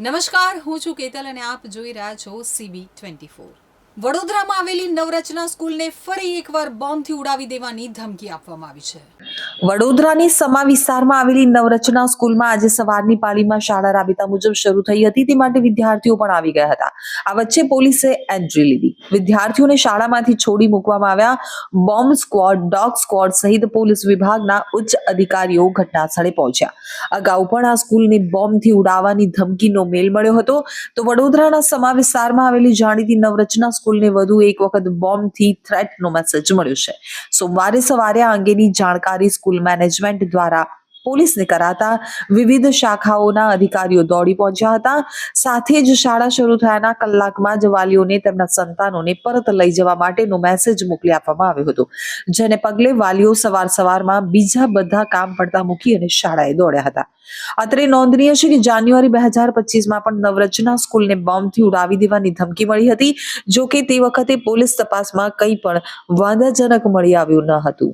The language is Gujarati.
નમસ્કાર, હું છું કેતલ અને આપ જોઈ રહ્યા છો CB24। વડોદરામાં આવેલી નવરચના સ્કૂલને ફરી એકવાર બોમ્બથી ઉડાવી દેવાની ધમકી આપવામાં આવી છે। વડોદરાની સમા વિસ્તારમાં આવેલી નવરચના સ્કૂલમાં આજે સવારની પાળીમાં શાળા રાબેતા મુજબ શરૂ થઈ હતી, તે માટે વિદ્યાર્થીઓ પણ આવી ગયા હતા। આ વચ્ચે પોલીસે એન્ટ્રી લીધી, વિદ્યાર્થીઓને શાળામાંથી છોડી મૂકવામાં આવ્યા। બોમ્બ સ્ક્વોડ, ડોગ સ્ક્વોડ સહિત પોલીસ વિભાગના ઉચ્ચ અધિકારીઓ ઘટનાસ્થળે પહોંચ્યા। અગાઉ પણ આ સ્કૂલને બોમ્બથી ઉડાવવાની ધમકીનો મેલ મળ્યો હતો, તો વડોદરાના સમા વિસ્તારમાં આવેલી જાણીતી નવરચના સ્કૂલને વધુ એક વખત બોમ્બથી થ્રેટનો મેસેજ મળ્યો છે। સોમવારે સવારે આ અંગેની જાણકારી સ્કૂલ મેનેજમેન્ટ દ્વારા પોલીસને કરાતા વિવિધ શાખાઓના અધિકારીઓ દોડી પહોંચ્યા હતા। સાથે જ શાળા શરૂ થયાના કલાકમાં જ વાલીઓને તેમના સંતાનોને પરત લઈ જવા માટેનો મેસેજ મોકલી આપવામાં આવ્યો હતો, જેને પગલે વાલીઓ સવારમાં બીજા બધા કામ પડતા મૂકી અને શાળાએ દોડ્યા હતા। અત્રે નોંધનીય છે કે જાન્યુઆરી 2025માં પણ નવરચના સ્કૂલને બોમ્બથી ઉડાવી દેવાની ધમકી મળી હતી, જો કે તે વખતે પોલીસ તપાસમાં કંઈ પણ વાંધાજનક મળી આવ્યું ન હતું।